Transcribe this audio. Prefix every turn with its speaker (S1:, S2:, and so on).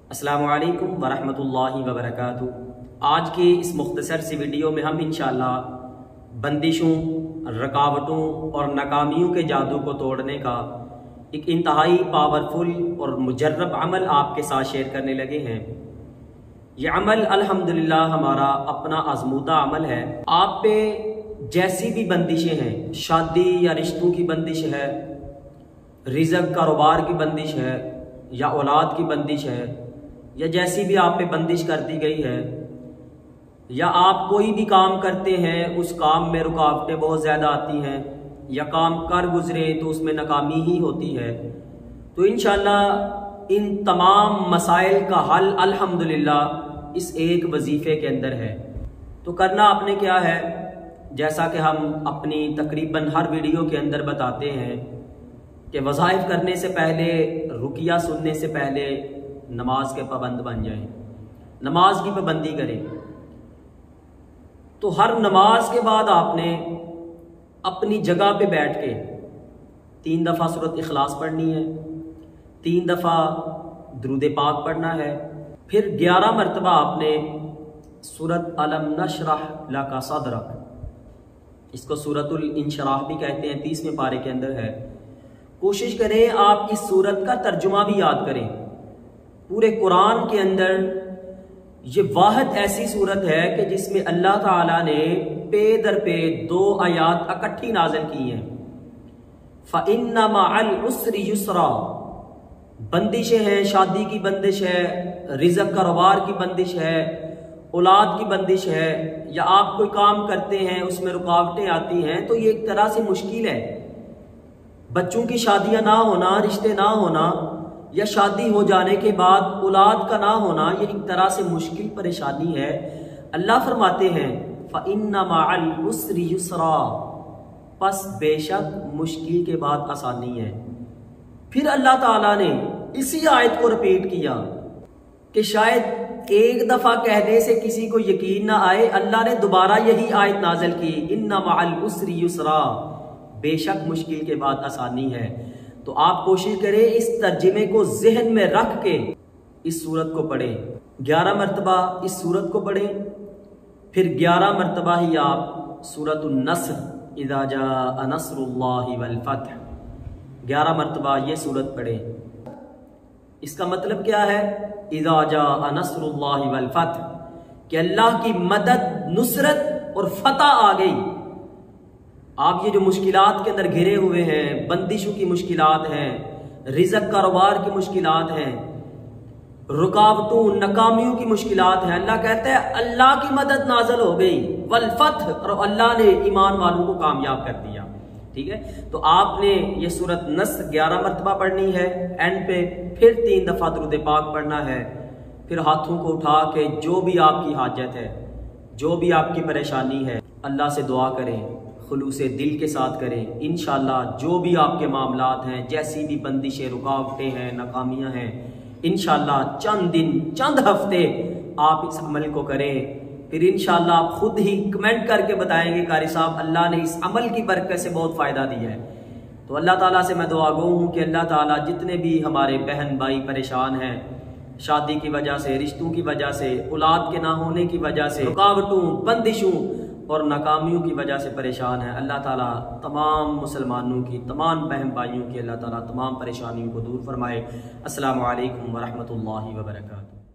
S1: अस्सलामु अलैकुम वरहमतुल्लाहि वबरकातुहू। आज की इस मुख्तसर सी वीडियो में हम इंशाअल्लाह बंदिशों, रुकावटों और नाकामियों के जादू को तोड़ने का एक इंतहाई पावरफुल और मुजर्रब अमल आपके साथ शेयर करने लगे हैं। यह अमल अल्हम्दुलिल्लाह हमारा अपना आजमूदा अमल है। आप पे जैसी भी बंदिशें हैं, शादी या रिश्तों की बंदिश है, रिज़्क़ कारोबार की बंदिश है, या औलाद की बंदिश है, या जैसी भी आप पे बंदिश कर दी गई है, या आप कोई भी काम करते हैं उस काम में रुकावटें बहुत ज़्यादा आती हैं, या काम कर गुजरे तो उसमें नाकामी ही होती है, तो इंशाअल्लाह इन तमाम मसाइल का हल अल्हम्दुलिल्लाह इस एक वजीफ़े के अंदर है। तो करना आपने क्या है, जैसा कि हम अपनी तकरीबन हर वीडियो के अंदर बताते हैं कि वज़ाइफ करने से पहले, रुकिया सुनने से पहले नमाज के पाबंद बन जाएं, नमाज की पाबंदी करें। तो हर नमाज के बाद आपने अपनी जगह पे बैठ के 3 दफ़ा सूरत इखलास पढ़नी है, 3 दफ़ा दुरूद पाक पढ़ना है, फिर 11 मरतबा आपने सूरत अलम नशरह लका सदरक, इसको सूरतुल इंशराह भी कहते हैं, 30वें पारे के अंदर है। कोशिश करें आप इस सूरत का तर्जुमा भी याद करें। पूरे कुरान के अंदर ये वाहिद ऐसी सूरत है कि जिसमें अल्लाह ताला ने पे दर पे 2 आयात इकट्ठी नाज़िल की हैं। फ़इन्ना मअल उसरि युसरा, बंदिशें हैं, शादी की बंदिश है, रिज़्क़ कारोबार की बंदिश है, औलाद की बंदिश है, या आप कोई काम करते हैं उसमें रुकावटें आती हैं, तो ये एक तरह से मुश्किल है। बच्चों की शादियां ना होना, रिश्ते ना होना, या शादी हो जाने के बाद औलाद का ना होना, ये एक तरह से मुश्किल परेशानी है। अल्लाह फरमाते हैं फ़इन्ना मअल उसरि युसरा, बस बेशक मुश्किल के बाद आसानी है। फिर अल्लाह ताला ने इसी आयत को रिपीट किया कि शायद एक दफा कहने से किसी को यकीन ना आए, अल्लाह ने दोबारा यही आयत नाज़िल की, इन्ना मअल उसरि युसरा, बेशक मुश्किल के बाद आसानी है। तो आप कोशिश करें इस तर्जुमे को ज़हन में रख के इस सूरत को पढ़ें। 11 मरतबा इस सूरत को पढ़ें, फिर 11 मरतबा ही आप सूरतुन नस्र इज़ा जाअ नस्रुल्लाहि वल फत्ह 11 मरतबा ये सूरत पढ़ें। इसका मतलब क्या है, इज़ा जाअ नस्रुल्लाहि वल फत्ह, कि अल्लाह की मदद, नुसरत और फतह आ गई। आप ये जो मुश्किलात के अंदर घिरे हुए हैं, बंदिशों की मुश्किलात हैं, रिज़्क़ कारोबार की मुश्किलात हैं, रुकावटों नाकामियों की मुश्किलात हैं, अल्लाह कहता है अल्लाह की मदद नाज़िल हो गई, वल फत्ह, और अल्लाह ने ईमान वालों को कामयाब कर दिया। ठीक है, तो आपने ये सूरत नस्र 11 मरतबा पढ़नी है, एंड पे फिर 3 दफ़ा दुरूद पाक पढ़ना है। फिर हाथों को उठा के जो भी आपकी हाजत है, जो भी आपकी परेशानी है, अल्लाह से दुआ करें, खुलूसे दिल के साथ करें। इंशाअल्लाह जो भी आपके मामलात हैं, जैसी भी बंदिशें, रुकावटें हैं, नाकामियां हैं, इंशाअल्लाह चंद दिन, चंद हफ्ते आप इस अमल को करें, फिर इंशाअल्लाह आप खुद ही कमेंट करके बताएंगे कारी साहब अल्लाह ने इस अमल की बरकत से बहुत फ़ायदा दिया है। तो अल्लाह ताला से मैं दुआ गो हूँ कि अल्लाह ताला जितने भी हमारे बहन भाई परेशान हैं, शादी की वजह से, रिश्तों की वजह से, औलाद के ना होने की वजह से, रुकावटों, बंदिशों और नाकामियों की वजह से परेशान है, अल्लाह ताला तमाम मुसलमानों की, तमाम बहन भाइयों की अल्लाह ताला तमाम परेशानियों को दूर फरमाए। अस्सलामु अलैकुम वरहमतुल्लाहि वबरकातुहू।